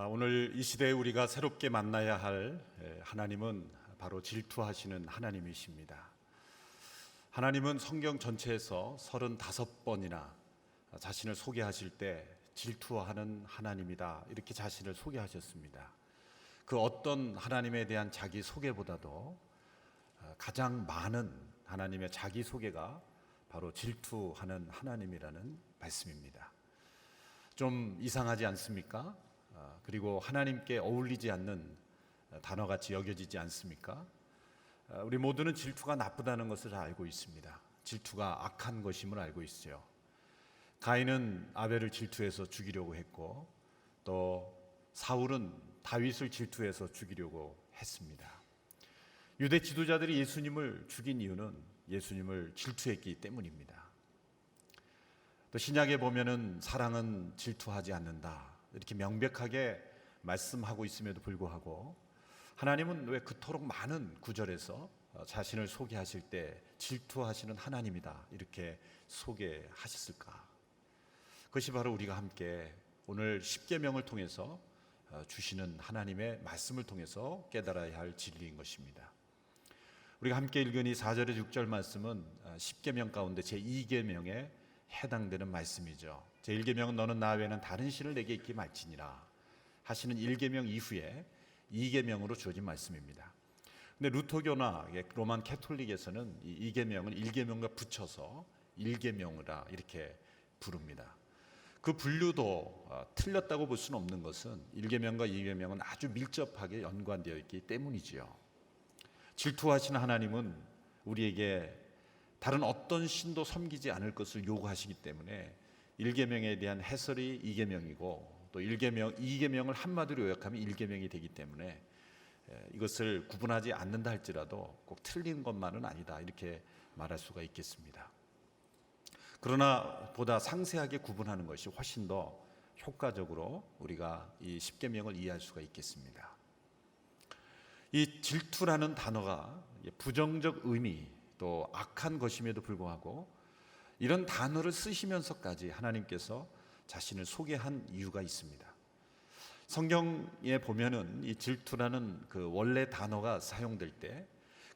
오늘 이 시대에 우리가 새롭게 만나야 할 하나님은 바로 질투하시는 하나님이십니다. 하나님은 성경 전체에서 35번이나 자신을 소개하실 때 질투하는 하나님이다 이렇게 자신을 소개하셨습니다. 그 어떤 하나님에 대한 자기 소개보다도 가장 많은 하나님의 자기 소개가 바로 질투하는 하나님이라는 말씀입니다. 좀 이상하지 않습니까? 그리고 하나님께 어울리지 않는 단어같이 여겨지지 않습니까? 우리 모두는 질투가 나쁘다는 것을 알고 있습니다. 질투가 악한 것임을 알고 있어요. 가인은 아벨을 질투해서 죽이려고 했고, 또 사울은 다윗을 질투해서 죽이려고 했습니다. 유대 지도자들이 예수님을 죽인 이유는 예수님을 질투했기 때문입니다. 또 신약에 보면은 사랑은 질투하지 않는다 이렇게 명백하게 말씀하고 있음에도 불구하고 하나님은 왜 그토록 많은 구절에서 자신을 소개하실 때 질투하시는 하나님이다 이렇게 소개하셨을까? 그것이 바로 우리가 함께 오늘 십계명을 통해서 주시는 하나님의 말씀을 통해서 깨달아야 할 진리인 것입니다. 우리가 함께 읽은 이 4절에 6절 말씀은 십계명 가운데 제2계명에 해당되는 말씀이죠. 제1계명은 너는 나 외에는 다른 신을 내게 있기 말지니라 하시는 1계명 이후에 2계명으로 주어진 말씀입니다. 근데 루터교나 로만 캐톨릭에서는 이 2계명은 1계명과 붙여서 1계명이라 이렇게 부릅니다. 그 분류도 틀렸다고 볼 수는 없는 것은 1계명과 2계명은 아주 밀접하게 연관되어 있기 때문이지요. 질투하시는 하나님은 우리에게 다른 어떤 신도 섬기지 않을 것을 요구하시기 때문에 1계명에 대한 해설이 2계명이고 또 1계명, 2계명을 한마디로 요약하면 1계명이 되기 때문에 이것을 구분하지 않는다 할지라도 꼭 틀린 것만은 아니다 이렇게 말할 수가 있겠습니다. 그러나 보다 상세하게 구분하는 것이 훨씬 더 효과적으로 우리가 이 십계명을 이해할 수가 있겠습니다. 이 질투라는 단어가 부정적 의미 또 악한 것임에도 불구하고 이런 단어를 쓰시면서까지 하나님께서 자신을 소개한 이유가 있습니다. 성경에 보면은 이 질투라는 그 원래 단어가 사용될 때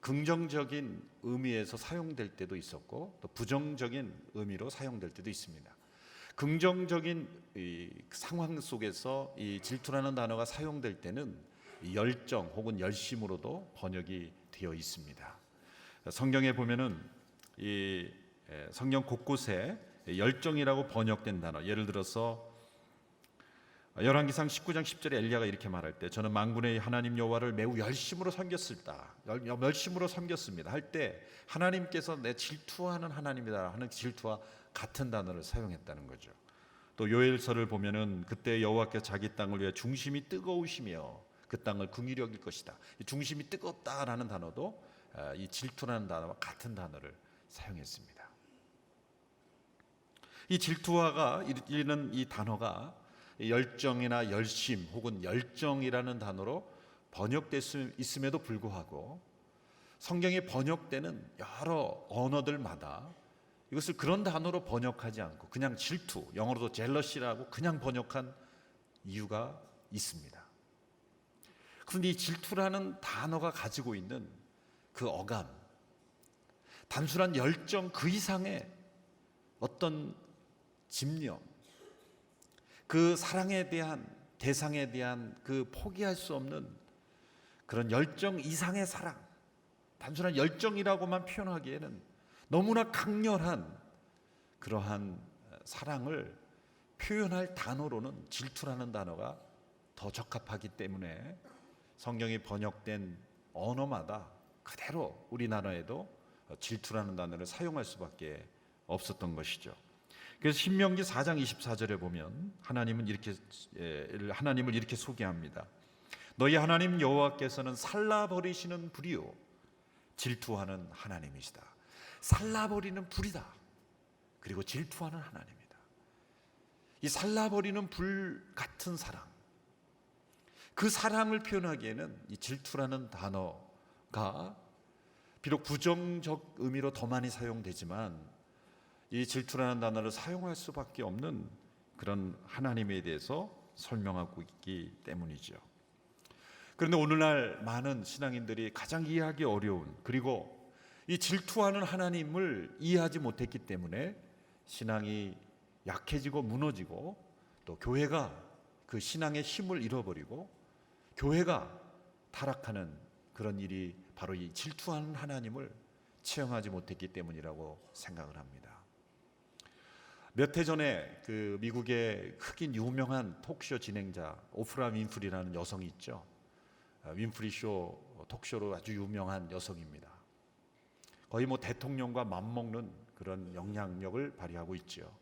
긍정적인 의미에서 사용될 때도 있었고 또 부정적인 의미로 사용될 때도 있습니다. 긍정적인 이 상황 속에서 이 질투라는 단어가 사용될 때는 열정 혹은 열심으로도 번역이 되어 있습니다. 성경에 보면은 이 성경 곳곳에 열정이라고 번역된 단어, 예를 들어서 열왕기상 19장 10절에 엘리야가 이렇게 말할 때 저는 만군의 하나님 여호와를 매우 열심으로 섬겼습니다 할 때 하나님께서 내 질투하는 하나님이다 하는 질투와 같은 단어를 사용했다는 거죠. 또 요엘서를 보면은 그때 여호와께서 자기 땅을 위해 중심이 뜨거우시며 그 땅을 긍휼히 여길 것이다. 이 중심이 뜨겁다라는 단어도 이 질투라는 단어와 같은 단어를 사용했습니다. 이 질투화가 이르는 이 단어가 열정이나 열심 혹은 열정이라는 단어로 번역됐음에도 불구하고 성경에 번역되는 여러 언어들마다 이것을 그런 단어로 번역하지 않고 그냥 질투, 영어로도 젤러시라고 그냥 번역한 이유가 있습니다. 그런데 이 질투라는 단어가 가지고 있는 그 어감, 단순한 열정 그 이상의 어떤 집념, 그 사랑에 대한 대상에 대한 그 포기할 수 없는 그런 열정 이상의 사랑, 단순한 열정이라고만 표현하기에는 너무나 강렬한 그러한 사랑을 표현할 단어로는 질투라는 단어가 더 적합하기 때문에 성경이 번역된 언어마다 그대로 우리나라에도 질투라는 단어를 사용할 수밖에 없었던 것이죠. 그래서 신명기 4장 24절에 보면 하나님을 이렇게 소개합니다. 너희 하나님 여호와께서는 살라버리시는 불이요 질투하는 하나님이시다. 살라버리는 불이다. 그리고 질투하는 하나님이다. 이 살라버리는 불 같은 사랑, 그 사랑을 표현하기에는 이 질투라는 단어가 비록 부정적 의미로 더 많이 사용되지만 이 질투라는 단어를 사용할 수밖에 없는 그런 하나님에 대해서 설명하고 있기 때문이죠. 그런데 오늘날 많은 신앙인들이 가장 이해하기 어려운, 그리고 이 질투하는 하나님을 이해하지 못했기 때문에 신앙이 약해지고 무너지고, 또 교회가 그 신앙의 힘을 잃어버리고 교회가 타락하는 그런 일이 바로 이 질투하는 하나님을 체험하지 못했기 때문이라고 생각을 합니다. 몇 해 전에 그 미국의 흑인 유명한 톡쇼 진행자 오프라 윈프리라는 여성이 있죠. 윈프리 쇼 톡쇼로 아주 유명한 여성입니다. 거의 뭐 대통령과 맞먹는 그런 영향력을 발휘하고 있죠.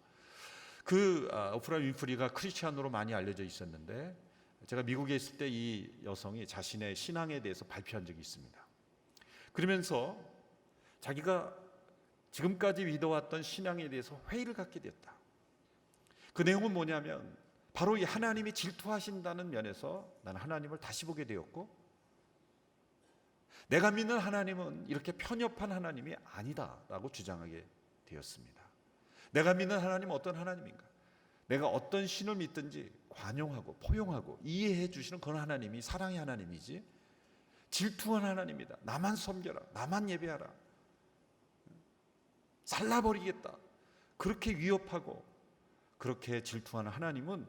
그 오프라 윈프리가 크리스찬으로 많이 알려져 있었는데, 제가 미국에 있을 때 이 여성이 자신의 신앙에 대해서 발표한 적이 있습니다. 그러면서 자기가 지금까지 믿어왔던 신앙에 대해서 회의를 갖게 되었다. 그 내용은 뭐냐면 바로 이 하나님이 질투하신다는 면에서 나는 하나님을 다시 보게 되었고, 내가 믿는 하나님은 이렇게 편협한 하나님이 아니다라고 주장하게 되었습니다. 내가 믿는 하나님은 어떤 하나님인가? 내가 어떤 신을 믿든지 관용하고 포용하고 이해해 주시는 그런 하나님이 사랑의 하나님이지, 질투한 하나님이다. 나만 섬겨라, 나만 예배하라, 살라버리겠다, 그렇게 위협하고 그렇게 질투하는 하나님은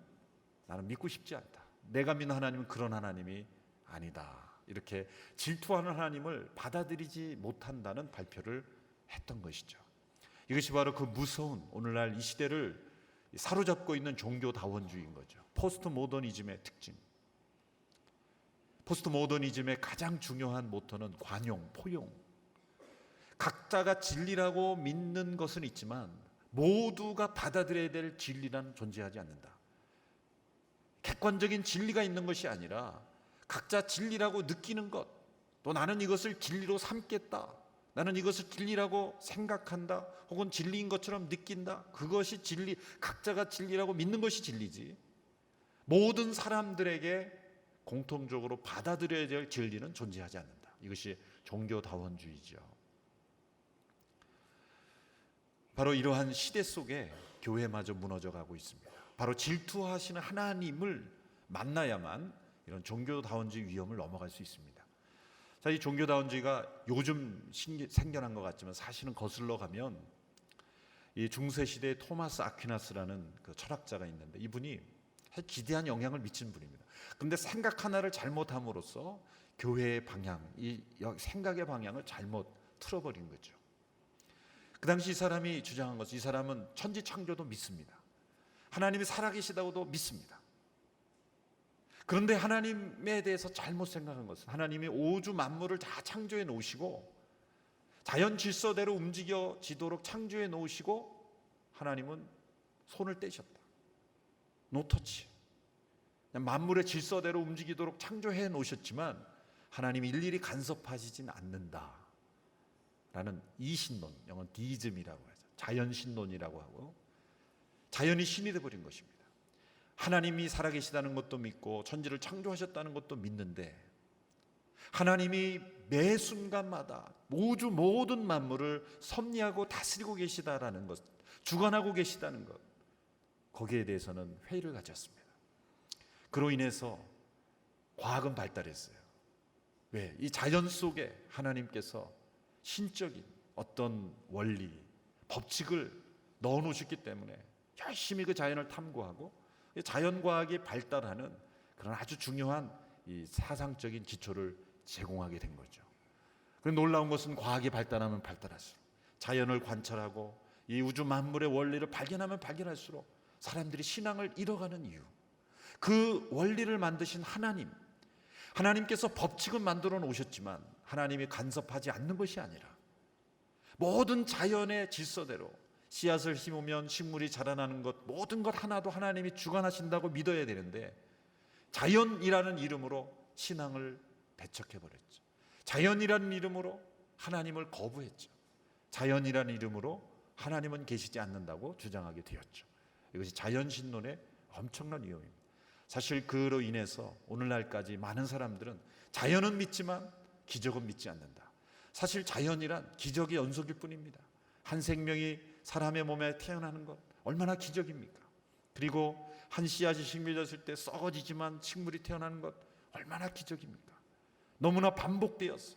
나는 믿고 싶지 않다. 내가 믿는 하나님은 그런 하나님이 아니다. 이렇게 질투하는 하나님을 받아들이지 못한다는 발표를 했던 것이죠. 이것이 바로 그 무서운 오늘날 이 시대를 사로잡고 있는 종교다원주의인 거죠. 포스트 모더니즘의 특징. 포스트 모더니즘의 가장 중요한 모토는 관용, 포용. 각자가 진리라고 믿는 것은 있지만 모두가 받아들여야 될 진리란 존재하지 않는다. 객관적인 진리가 있는 것이 아니라 각자 진리라고 느끼는 것, 또 나는 이것을 진리로 삼겠다, 나는 이것을 진리라고 생각한다, 혹은 진리인 것처럼 느낀다, 그것이 진리, 각자가 진리라고 믿는 것이 진리지, 모든 사람들에게 공통적으로 받아들여야 될 진리는 존재하지 않는다. 이것이 종교다원주의죠. 바로 이러한 시대 속에 교회마저 무너져가고 있습니다. 바로 질투하시는 하나님을 만나야만 이런 종교다원주의 위험을 넘어갈 수 있습니다. 자, 이 종교다원주의가 요즘 생겨난 것 같지만 사실은 거슬러 가면 이 중세시대의 토마스 아퀴나스라는 그 철학자가 있는데, 이분이 기대한 영향을 미친 분입니다. 그런데 생각 하나를 잘못함으로써 교회의 방향, 이 생각의 방향을 잘못 틀어버린 거죠. 그 당시 이 사람이 주장한 것은, 이 사람은 천지창조도 믿습니다. 하나님이 살아계시다고도 믿습니다. 그런데 하나님에 대해서 잘못 생각한 것은, 하나님이 우주 만물을 다 창조해 놓으시고 자연 질서대로 움직여지도록 창조해 놓으시고 하나님은 손을 떼셨다. 노터치. 만물의 질서대로 움직이도록 창조해 놓으셨지만 하나님이 일일이 간섭하시진 않는다 라는 이신론, 영어는 디즘이라고 하죠. 자연신론이라고 하고, 자연이 신이 되어버린 것입니다. 하나님이 살아계시다는 것도 믿고 천지를 창조하셨다는 것도 믿는데, 하나님이 매 순간마다 우주 모든 만물을 섭리하고 다스리고 계시다라는 것, 주관하고 계시다는 것, 거기에 대해서는 회의를 가졌습니다. 그로 인해서 과학은 발달했어요. 왜? 이 자연 속에 하나님께서 신적인 어떤 원리, 법칙을 넣어놓으셨기 때문에 열심히 그 자연을 탐구하고 자연과학이 발달하는 그런 아주 중요한 이 사상적인 기초를 제공하게 된 거죠. 그런데 놀라운 것은 과학이 발달하면 발달할수록, 자연을 관찰하고 이 우주 만물의 원리를 발견하면 발견할수록 사람들이 신앙을 잃어가는 이유, 그 원리를 만드신 하나님, 하나님께서 법칙은 만들어 놓으셨지만 하나님이 간섭하지 않는 것이 아니라 모든 자연의 질서대로 씨앗을 심으면 식물이 자라나는 것, 모든 것 하나도 하나님이 주관하신다고 믿어야 되는데, 자연이라는 이름으로 신앙을 배척해버렸죠. 자연이라는 이름으로 하나님을 거부했죠. 자연이라는 이름으로 하나님은 계시지 않는다고 주장하게 되었죠. 이것이 자연신론의 엄청난 위험입니다. 사실 그로 인해서 오늘날까지 많은 사람들은 자연은 믿지만 기적은 믿지 않는다. 사실 자연이란 기적의 연속일 뿐입니다. 한 생명이 사람의 몸에 태어나는 것 얼마나 기적입니까? 그리고 한 씨앗이 심겨졌을 때 썩어지지만 식물이 태어나는 것 얼마나 기적입니까? 너무나 반복되었어.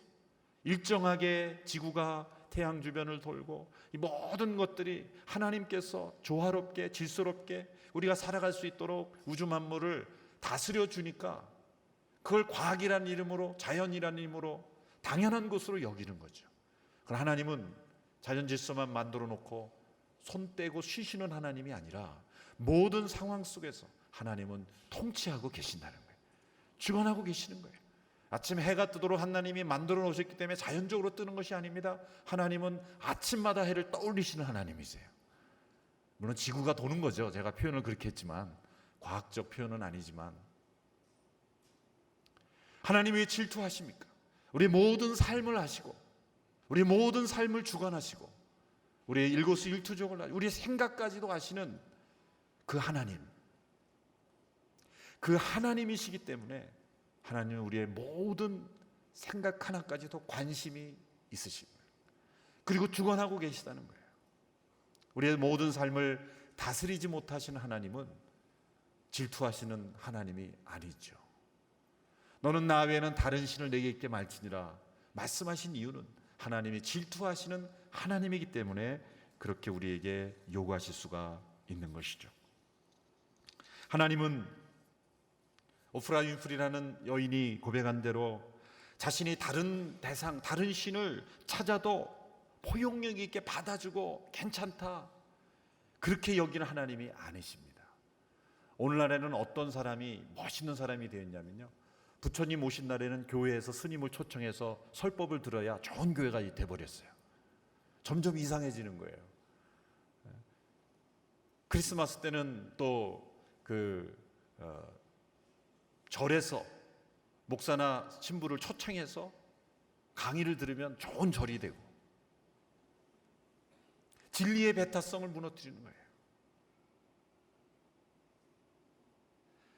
일정하게 지구가 태양 주변을 돌고 이 모든 것들이 하나님께서 조화롭게 질서롭게 우리가 살아갈 수 있도록 우주 만물을 다스려 주니까 그걸 과학이라는 이름으로, 자연이라는 이름으로 당연한 것으로 여기는 거죠. 그러나 하나님은 자연 질서만 만들어 놓고 손 떼고 쉬시는 하나님이 아니라 모든 상황 속에서 하나님은 통치하고 계신다는 거예요. 주관하고 계시는 거예요. 아침 해가 뜨도록 하나님이 만들어 놓으셨기 때문에 자연적으로 뜨는 것이 아닙니다. 하나님은 아침마다 해를 떠올리시는 하나님이세요. 물론 지구가 도는 거죠. 제가 표현을 그렇게 했지만, 과학적 표현은 아니지만, 하나님이 왜 질투하십니까? 우리 모든 삶을 아시고 우리 모든 삶을 주관하시고 우리의 일거수일투족을 아시고 우리의 생각까지도 아시는 그 하나님, 그 하나님이시기 때문에 하나님은 우리의 모든 생각 하나까지도 관심이 있으시고 그리고 주관하고 계시다는 거예요. 우리의 모든 삶을 다스리지 못하시는 하나님은 질투하시는 하나님이 아니죠. 너는 나 외에는 다른 신을 내게 있게 말지니라 말씀하신 이유는 하나님이 질투하시는 하나님이기 때문에 그렇게 우리에게 요구하실 수가 있는 것이죠. 하나님은 오프라 윈프리라는 여인이 고백한 대로 자신이 다른 대상, 다른 신을 찾아도 포용력 있게 받아주고 괜찮다, 그렇게 여기는 하나님이 아니십니다. 오늘날에는 어떤 사람이 멋있는 사람이 되었냐면요, 부처님 오신 날에는 교회에서 스님을 초청해서 설법을 들어야 좋은 교회가 돼버렸어요. 점점 이상해지는 거예요. 크리스마스 때는 또 절에서 목사나 신부를 초청해서 강의를 들으면 좋은 절이 되고 진리의 배타성을 무너뜨리는 거예요.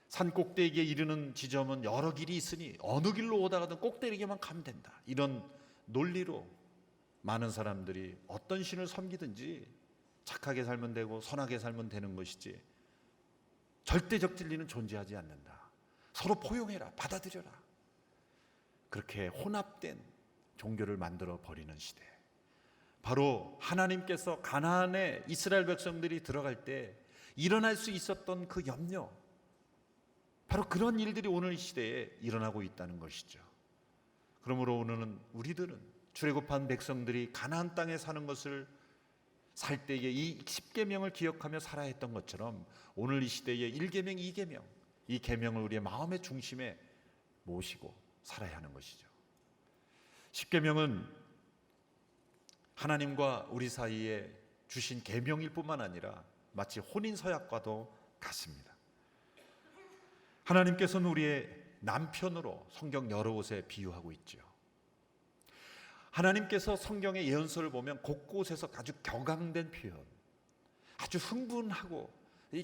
산 꼭대기에 이르는 지점은 여러 길이 있으니 어느 길로 오다가든 꼭대기에만 가면 된다, 이런 논리로 많은 사람들이 어떤 신을 섬기든지 착하게 살면 되고 선하게 살면 되는 것이지 절대적 진리는 존재하지 않는다, 서로 포용해라, 받아들여라, 그렇게 혼합된 종교를 만들어 버리는 시대. 바로 하나님께서 가나안에 이스라엘 백성들이 들어갈 때 일어날 수 있었던 그 염려, 바로 그런 일들이 오늘 이 시대에 일어나고 있다는 것이죠. 그러므로 오늘은 우리들은 출애굽한 백성들이 가나안 땅에 사는 것을 살 때에 이 10계명을 기억하며 살아야 했던 것처럼 오늘 이 시대에 1계명, 2계명, 이 계명을 우리의 마음의 중심에 모시고 살아야 하는 것이죠. 10계명은 하나님과 우리 사이에 주신 계명일 뿐만 아니라 마치 혼인서약과도 같습니다. 하나님께서는 우리의 남편으로 성경 여러 곳에 비유하고 있죠. 하나님께서 성경의 예언서를 보면 곳곳에서 아주 격앙된 표현, 아주 흥분하고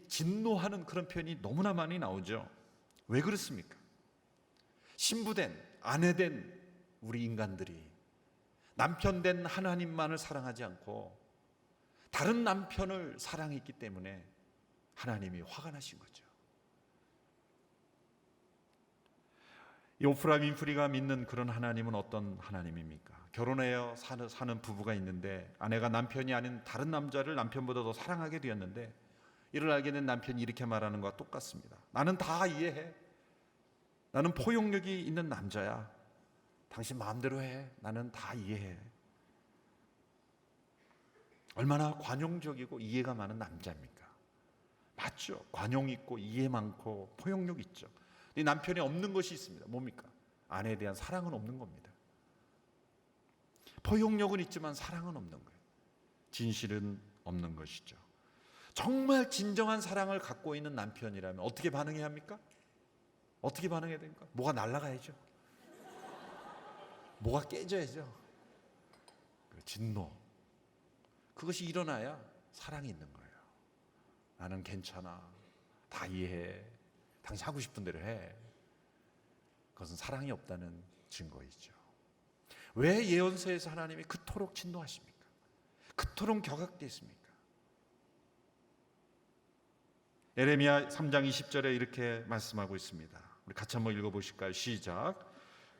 진노하는 그런 표현이 너무나 많이 나오죠. 왜 그렇습니까? 신부된, 아내된 우리 인간들이 남편된 하나님만을 사랑하지 않고 다른 남편을 사랑했기 때문에 하나님이 화가 나신 거죠. 이 오프라 윈프리가 믿는 그런 하나님은 어떤 하나님입니까? 결혼하여 사는 부부가 있는데 아내가 남편이 아닌 다른 남자를 남편보다 더 사랑하게 되었는데 이를 알게 된 남편이 이렇게 말하는 것과 똑같습니다. 나는 다 이해해. 나는 포용력이 있는 남자야. 당신 마음대로 해. 나는 다 이해해. 얼마나 관용적이고 이해가 많은 남자입니까? 맞죠? 관용 있고 이해 많고 포용력 있죠. 이 남편이 없는 것이 있습니다. 뭡니까? 아내에 대한 사랑은 없는 겁니다. 포용력은 있지만 사랑은 없는 거예요. 진실은 없는 것이죠. 정말 진정한 사랑을 갖고 있는 남편이라면 어떻게 반응해야 합니까? 어떻게 반응해야 됩니까? 뭐가 날아가야죠. 뭐가 깨져야죠. 진노. 그것이 일어나야 사랑이 있는 거예요. 나는 괜찮아. 다 이해해. 당신 하고 싶은 대로 해. 그것은 사랑이 없다는 증거이죠. 왜 예언서에서 하나님이 그토록 진노하십니까? 그토록 격앙됐습니까? 에레미야 3장 20절에 이렇게 말씀하고 있습니다. 우리 같이 한번 읽어보실까요? 시작.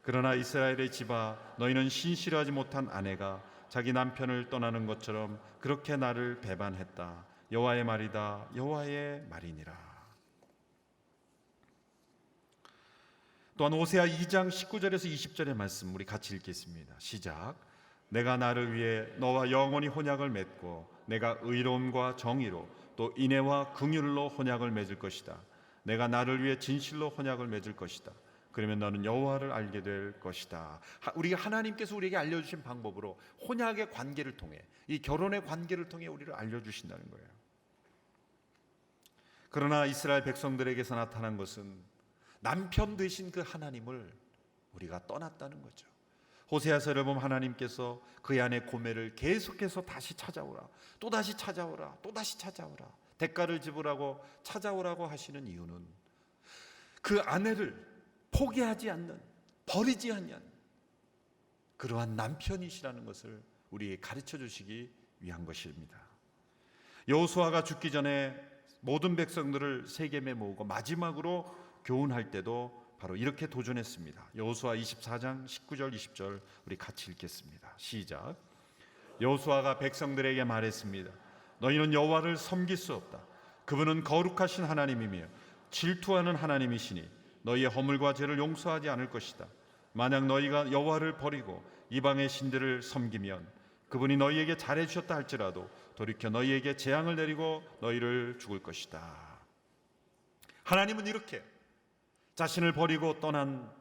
그러나 이스라엘의 집아, 너희는 신실하지 못한 아내가 자기 남편을 떠나는 것처럼 그렇게 나를 배반했다. 여호와의 말이다. 여호와의 말이니라. 또한 호세아 2장 19절에서 20절의 말씀 우리 같이 읽겠습니다. 시작. 내가 나를 위해 너와 영원히 혼약을 맺고 내가 의로움과 정의로 또 인애와 긍휼로 혼약을 맺을 것이다. 내가 나를 위해 진실로 혼약을 맺을 것이다. 그러면 너는 여호와를 알게 될 것이다. 우리가 하나님께서 우리에게 알려주신 방법으로 혼약의 관계를 통해, 이 결혼의 관계를 통해 우리를 알려주신다는 거예요. 그러나 이스라엘 백성들에게서 나타난 것은 남편 되신 그 하나님을 우리가 떠났다는 거죠. 호세아서를 보면 하나님께서 그의 아내 고멜을 계속해서 다시 찾아오라, 또다시 찾아오라, 또다시 찾아오라, 대가를 지불하고 찾아오라고 하시는 이유는 그 아내를 포기하지 않는, 버리지 않는 그러한 남편이시라는 것을 우리에게 가르쳐 주시기 위한 것입니다. 여호수아가 죽기 전에 모든 백성들을 세겜에 모으고 마지막으로 교훈할 때도 바로 이렇게 도전했습니다. 여호수아 24장 19절 20절 우리 같이 읽겠습니다. 시작. 여호수아가 백성들에게 말했습니다. 너희는 여호와를 섬길 수 없다. 그분은 거룩하신 하나님이며 질투하는 하나님이시니 너희의 허물과 죄를 용서하지 않을 것이다. 만약 너희가 여호와를 버리고 이방의 신들을 섬기면 그분이 너희에게 잘해주셨다 할지라도 돌이켜 너희에게 재앙을 내리고 너희를 죽을 것이다. 하나님은 이렇게 자신을 버리고 떠난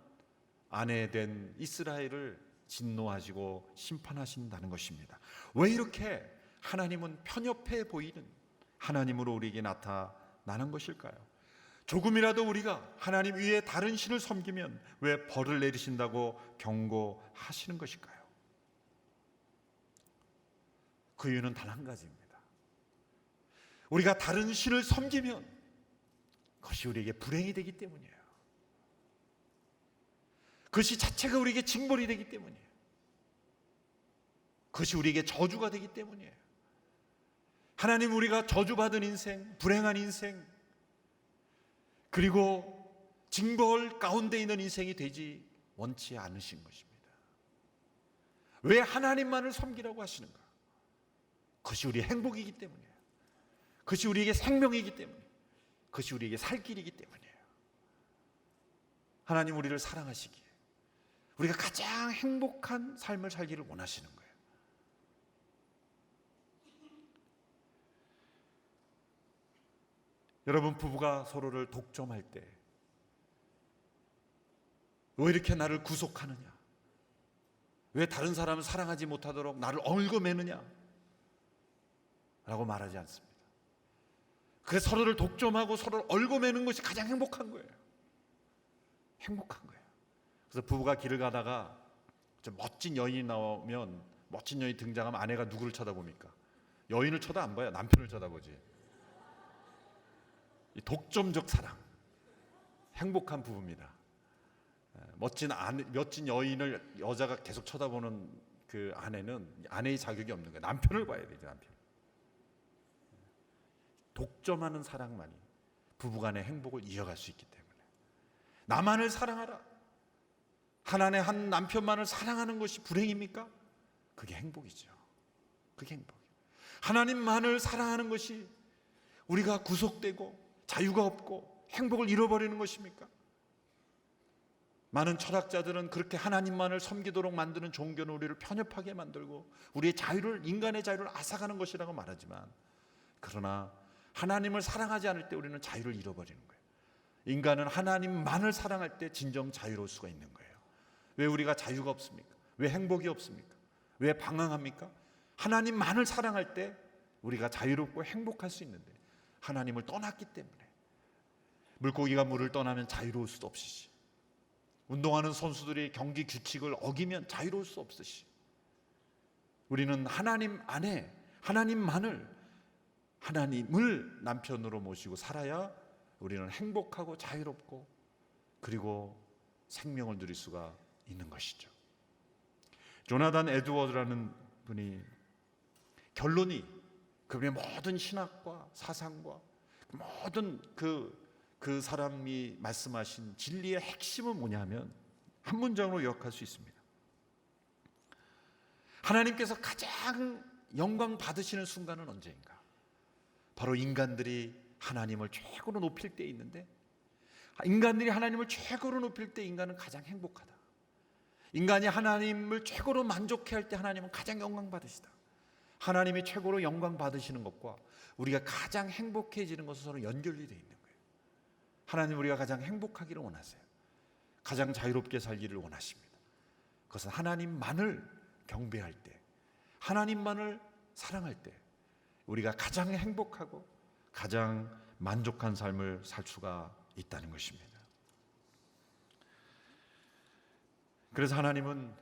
아내 된 이스라엘을 진노하시고 심판하신다는 것입니다. 왜 이렇게 하나님은 편협해 보이는 하나님으로 우리에게 나타나는 것일까요? 조금이라도 우리가 하나님 위에 다른 신을 섬기면 왜 벌을 내리신다고 경고하시는 것일까요? 그 이유는 단 한 가지입니다. 우리가 다른 신을 섬기면 그것이 우리에게 불행이 되기 때문이에요. 그것이 자체가 우리에게 징벌이 되기 때문이에요. 그것이 우리에게 저주가 되기 때문이에요. 하나님, 우리가 저주받은 인생, 불행한 인생, 그리고 징벌 가운데 있는 인생이 되지 원치 않으신 것입니다. 왜 하나님만을 섬기라고 하시는가? 그것이 우리의 행복이기 때문이에요. 그것이 우리에게 생명이기 때문이에요. 그것이 우리에게 살 길이기 때문이에요. 하나님 우리를 사랑하시기에 우리가 가장 행복한 삶을 살기를 원하시는 거예요. 여러분, 부부가 서로를 독점할 때 왜 이렇게 나를 구속하느냐? 왜 다른 사람을 사랑하지 못하도록 나를 얽어매느냐? 라고 말하지 않습니다. 그래서 서로를 독점하고 서로를 얽어매는 것이 가장 행복한 거예요. 행복한 거예요. 그래서 부부가 길을 가다가 멋진 여인이 나오면, 멋진 여인이 등장하면 아내가 누구를 쳐다봅니까? 여인을 쳐다 안 봐요. 남편을 쳐다보지. 이 독점적 사랑, 행복한 부부입니다. 멋진 여인을 여자가 계속 쳐다보는 그 아내는 아내의 자격이 없는 거예요. 남편을 봐야 되죠. 남편. 독점하는 사랑만이 부부간의 행복을 이어갈 수 있기 때문에, 나만을 사랑하라, 하나님의 한 남편만을 사랑하는 것이 불행입니까? 그게 행복이죠. 그게 행복이에요. 하나님만을 사랑하는 것이 우리가 구속되고 자유가 없고 행복을 잃어버리는 것입니까? 많은 철학자들은 그렇게 하나님만을 섬기도록 만드는 종교는 우리를 편협하게 만들고 우리의 자유를, 인간의 자유를 앗아가는 것이라고 말하지만, 그러나 하나님을 사랑하지 않을 때 우리는 자유를 잃어버리는 거예요. 인간은 하나님만을 사랑할 때 진정 자유로울 수가 있는 거예요. 왜 우리가 자유가 없습니까? 왜 행복이 없습니까? 왜 방황합니까? 하나님만을 사랑할 때 우리가 자유롭고 행복할 수 있는데 하나님을 떠났기 때문에. 물고기가 물을 떠나면 자유로울 수도 없으시, 운동하는 선수들이 경기 규칙을 어기면 자유로울 수 없으시, 우리는 하나님 안에 하나님만을, 하나님을 남편으로 모시고 살아야 우리는 행복하고 자유롭고 그리고 생명을 누릴 수가 있는 것이죠. 조나단 에드워드라는 분이 결론이, 그분의 모든 신학과 사상과 모든 그 사람이 말씀하신 진리의 핵심은 뭐냐면 한 문장으로 요약할 수 있습니다. 하나님께서 가장 영광 받으시는 순간은 언제인가? 바로 인간들이 하나님을 최고로 높일 때 있는데, 인간들이 하나님을 최고로 높일 때 인간은 가장 행복하다. 인간이 하나님을 최고로 만족해할 때 하나님은 가장 영광 받으시다. 하나님이 최고로 영광 받으시는 것과 우리가 가장 행복해지는 것은 서로 연결이 되어 있는 거예요. 하나님, 우리가 가장 행복하기를 원하세요. 가장 자유롭게 살기를 원하십니다. 그것은 하나님만을 경배할 때, 하나님만을 사랑할 때 우리가 가장 행복하고 가장 만족한 삶을 살 수가 있다는 것입니다. 그래서 하나님은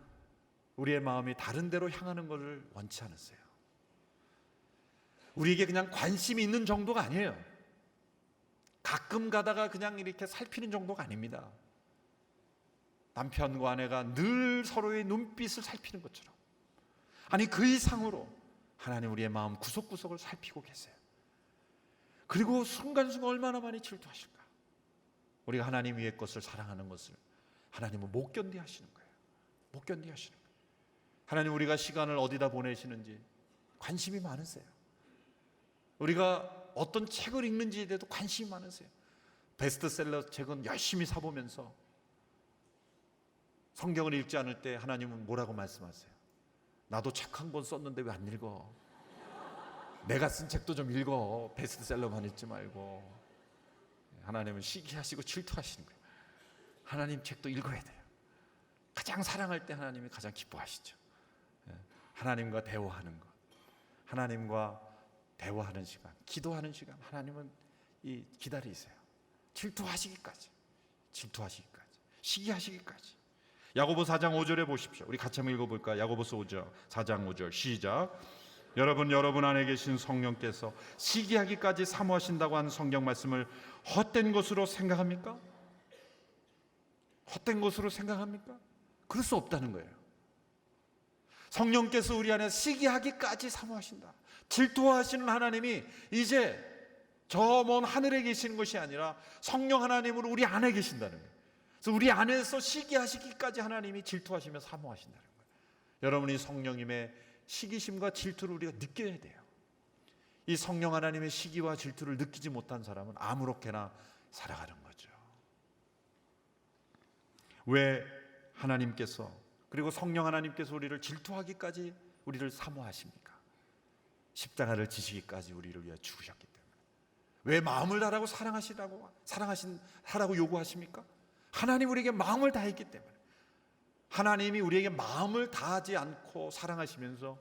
우리의 마음이 다른 데로 향하는 것을 원치 않으세요. 우리에게 그냥 관심이 있는 정도가 아니에요. 가끔 가다가 그냥 이렇게 살피는 정도가 아닙니다. 남편과 아내가 늘 서로의 눈빛을 살피는 것처럼, 아니 그 이상으로 하나님 우리의 마음 구석구석을 살피고 계세요. 그리고 순간순간 얼마나 많이 질투하실까. 우리가 하나님 위의 것을 사랑하는 것을 하나님은 못 견디 하시는 거예요. 못 견디 하시는 거예요. 하나님, 우리가 시간을 어디다 보내시는지 관심이 많으세요. 우리가 어떤 책을 읽는지에 대해도 관심이 많으세요. 베스트셀러 책은 열심히 사보면서 성경을 읽지 않을 때 하나님은 뭐라고 말씀하세요? 나도 책 한 권 썼는데 왜 안 읽어? 내가 쓴 책도 좀 읽어. 베스트셀러만 읽지 말고. 하나님은 시기하시고 질투하시는 거예요. 하나님 책도 읽어야 돼요. 가장 사랑할 때 하나님이 가장 기뻐하시죠. 하나님과 대화하는 것, 하나님과 대화하는 시간, 기도하는 시간, 하나님은 기다리세요. 질투하시기까지, 시기하시기까지. 야고보 4장 5절에 보십시오. 우리 같이 한번 읽어볼까요? 야고보서 4장 5절 시작. 여러분 안에 계신 성령께서 시기하기까지 사모하신다고 하는 성경 말씀을 헛된 것으로 생각합니까? 헛된 것으로 생각합니까? 그럴 수 없다는 거예요. 성령께서 우리 안에 시기하기까지 사모하신다. 질투하시는 하나님이 이제 저 먼 하늘에 계시는 것이 아니라 성령 하나님으로 우리 안에 계신다는 거예요. 그래서 우리 안에서 시기하시기까지 하나님이 질투하시며 사모하신다는 거예요. 여러분이 성령님의 시기심과 질투를 우리가 느껴야 돼요. 이 성령 하나님의 시기와 질투를 느끼지 못한 사람은 아무렇게나 살아가는 거죠. 왜 하나님께서, 그리고 성령 하나님께서 우리를 질투하기까지 우리를 사모하십니까? 십자가를 지시기까지 우리를 위해 죽으셨기 때문에. 왜 마음을 다하라고 하라고 요구하십니까? 하나님 우리에게 마음을 다했기 때문에. 하나님이 우리에게 마음을 다하지 않고 사랑하시면서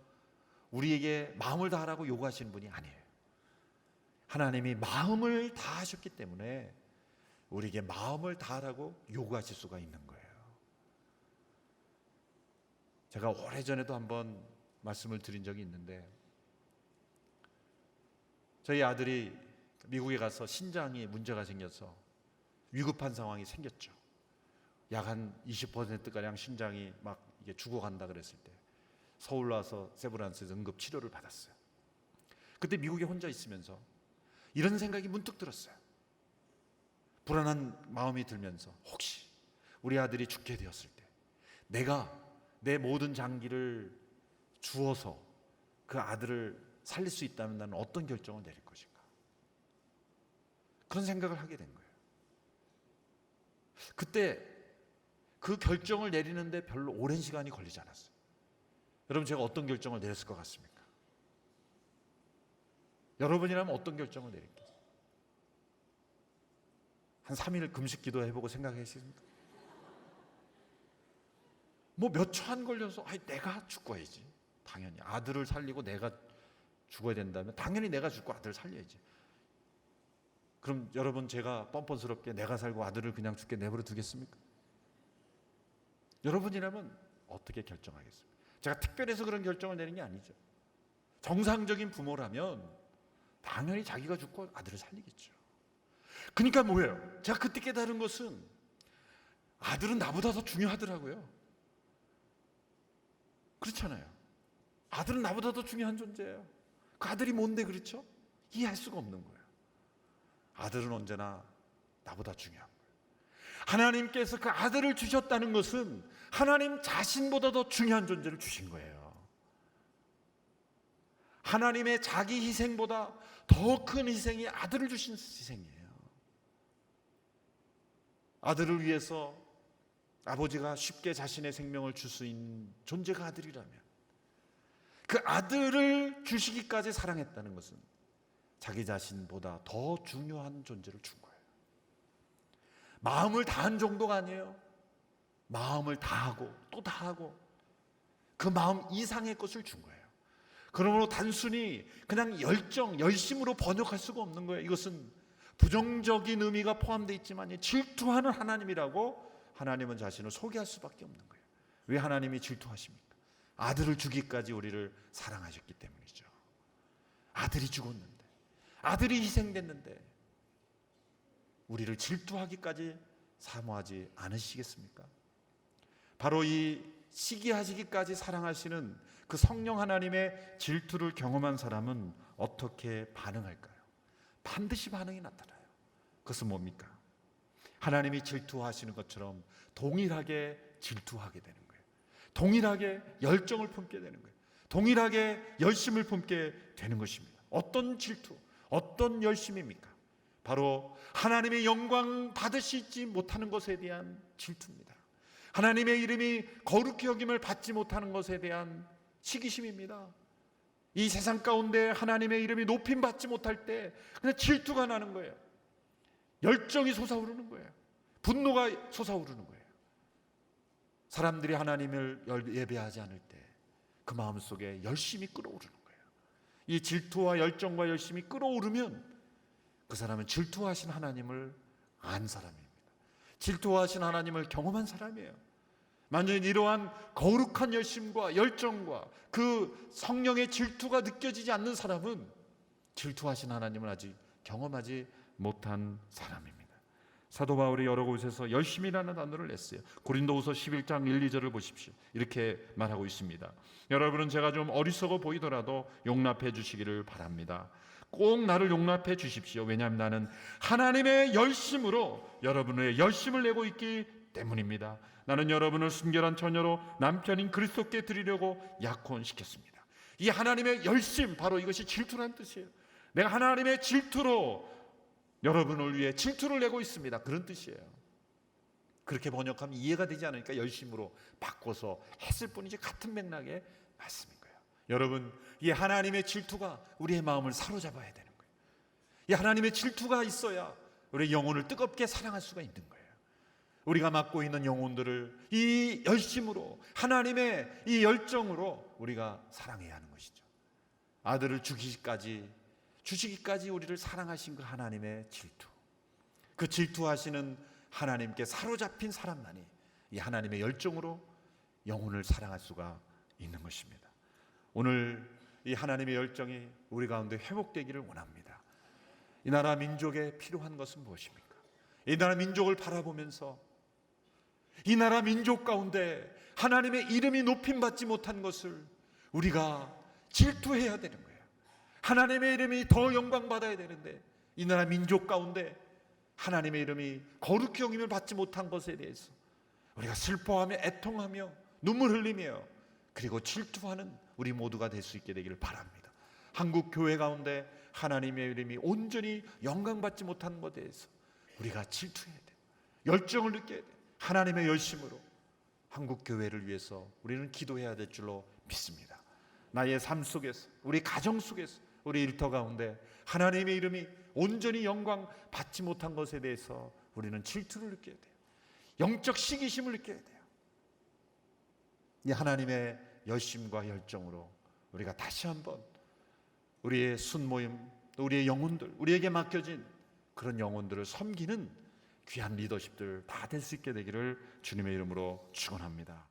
우리에게 마음을 다하라고 요구하시는 분이 아니에요. 하나님이 마음을 다하셨기 때문에 우리에게 마음을 다하라고 요구하실 수가 있는 거예요. 제가 오래전에도 한번 말씀을 드린 적이 있는데, 저희 아들이 미국에 가서 신장이 문제가 생겨서 위급한 상황이 생겼죠. 약 한 20%가량 신장이 막 이게 죽어간다 그랬을 때 서울 와서 세브란스에서 응급 치료를 받았어요. 그때 미국에 혼자 있으면서 이런 생각이 문득 들었어요. 불안한 마음이 들면서, 혹시 우리 아들이 죽게 되었을 때 내가 내 모든 장기를 주어서 그 아들을 살릴 수 있다면 나는 어떤 결정을 내릴 것인가, 그런 생각을 하게 된 거예요. 그때 그 결정을 내리는데 별로 오랜 시간이 걸리지 않았어요. 여러분, 제가 어떤 결정을 내렸을 것 같습니까? 여러분이라면 어떤 결정을 내릴까요? 한 3일 금식 기도해보고 생각하시겠습니까? 뭐 몇 초 안 걸려서 내가 죽어야지, 당연히 아들을 살리고 내가 죽어야 된다면 당연히 내가 죽고 아들을 살려야지. 그럼 여러분, 제가 뻔뻔스럽게 내가 살고 아들을 그냥 죽게 내버려 두겠습니까? 여러분이라면 어떻게 결정하겠습니까? 제가 특별해서 그런 결정을 내는 게 아니죠. 정상적인 부모라면 당연히 자기가 죽고 아들을 살리겠죠. 그러니까 뭐예요? 제가 그때 깨달은 것은 아들은 나보다 더 중요하더라고요. 그렇잖아요. 아들은 나보다 더 중요한 존재예요. 그 아들이 뭔데 그렇죠? 이해할 수가 없는 거예요. 아들은 언제나 나보다 중요한 거예요. 하나님께서 그 아들을 주셨다는 것은 하나님 자신보다 더 중요한 존재를 주신 거예요. 하나님의 자기 희생보다 더 큰 희생이 아들을 주신 희생이에요. 아들을 위해서 아버지가 쉽게 자신의 생명을 줄 수 있는 존재가 아들이라면, 그 아들을 주시기까지 사랑했다는 것은 자기 자신보다 더 중요한 존재를 준 거예요. 마음을 다한 정도가 아니에요. 마음을 다하고 또 다하고 그 마음 이상의 것을 준 거예요. 그러므로 단순히 그냥 열심으로 번역할 수가 없는 거예요. 이것은 부정적인 의미가 포함되어 있지만 질투하는 하나님이라고 하나님은 자신을 소개할 수밖에 없는 거예요. 왜 하나님이 질투하십니까? 아들을 주기까지 우리를 사랑하셨기 때문이죠. 아들이 죽었는데, 아들이 희생됐는데 우리를 질투하기까지 사모하지 않으시겠습니까? 바로 이 시기하시기까지 사랑하시는 그 성령 하나님의 질투를 경험한 사람은 어떻게 반응할까요? 반드시 반응이 나타나요. 그것은 뭡니까? 하나님이 질투하시는 것처럼 동일하게 질투하게 되는 거예요. 동일하게 열정을 품게 되는 거예요. 동일하게 열심을 품게 되는 것입니다. 어떤 질투, 어떤 열심입니까? 바로 하나님의 영광 받으시지 못하는 것에 대한 질투입니다. 하나님의 이름이 거룩히 여김을 받지 못하는 것에 대한 시기심입니다. 이 세상 가운데 하나님의 이름이 높임 받지 못할 때 그냥 질투가 나는 거예요. 열정이 솟아오르는 거예요. 분노가 솟아오르는 거예요. 사람들이 하나님을 예배하지 않을 때 그 마음속에 열심이 끓어오르는 거예요. 이 질투와 열정과 열심이 끓어오르면 그 사람은 질투하신 하나님을 안 사람입니다. 질투하신 하나님을 경험한 사람이에요. 만약 이러한 거룩한 열심과 열정과 그 성령의 질투가 느껴지지 않는 사람은 질투하신 하나님을 아직 경험하지 못한 사람입니다. 사도 바울이 여러 곳에서 열심이라는 단어를 냈어요. 고린도후서 11장 1, 2절을 보십시오. 이렇게 말하고 있습니다. 여러분은 제가 좀 어리석어 보이더라도 용납해 주시기를 바랍니다. 꼭 나를 용납해 주십시오. 왜냐하면 나는 하나님의 열심으로 여러분의 열심을 내고 있기 때문입니다. 나는 여러분을 순결한 처녀로 남편인 그리스도께 드리려고 약혼시켰습니다. 이 하나님의 열심, 바로 이것이 질투라는 뜻이에요. 내가 하나님의 질투로 여러분을 위해 질투를 내고 있습니다. 그런 뜻이에요. 그렇게 번역하면 이해가 되지 않으니까 열심으로 바꿔서 했을 뿐이지 같은 맥락의 말씀인 거예요. 여러분, 이 하나님의 질투가 우리의 마음을 사로잡아야 되는 거예요. 이 하나님의 질투가 있어야 우리의 영혼을 뜨겁게 사랑할 수가 있는 거예요. 우리가 맡고 있는 영혼들을 이 열심으로, 하나님의 이 열정으로 우리가 사랑해야 하는 것이죠. 아들을 주시기까지 우리를 사랑하신 그 하나님의 질투, 그 질투하시는 하나님께 사로잡힌 사람만이 이 하나님의 열정으로 영혼을 사랑할 수가 있는 것입니다. 오늘 이 하나님의 열정이 우리 가운데 회복되기를 원합니다. 이 나라 민족에 필요한 것은 무엇입니까? 이 나라 민족을 바라보면서 이 나라 민족 가운데 하나님의 이름이 높임받지 못한 것을 우리가 질투해야 되는 거예요. 하나님의 이름이 더 영광받아야 되는데 이 나라 민족 가운데 하나님의 이름이 거룩히 여김을 받지 못한 것에 대해서 우리가 슬퍼하며 애통하며 눈물 흘리며 그리고 질투하는 우리 모두가 될 수 있게 되기를 바랍니다. 한국 교회 가운데 하나님의 이름이 온전히 영광받지 못한 것에 대해서 우리가 질투해야 돼요. 열정을 느껴야 돼요. 하나님의 열심으로 한국 교회를 위해서 우리는 기도해야 될 줄로 믿습니다. 나의 삶 속에서, 우리 가정 속에서, 우리 일터 가운데 하나님의 이름이 온전히 영광 받지 못한 것에 대해서 우리는 질투를 느껴야 돼요. 영적 시기심을 느껴야 돼요. 이 하나님의 열심과 열정으로 우리가 다시 한번 우리의 순모임, 또 우리의 영혼들, 우리에게 맡겨진 그런 영혼들을 섬기는 귀한 리더십들 다 될 수 있게 되기를 주님의 이름으로 축원합니다.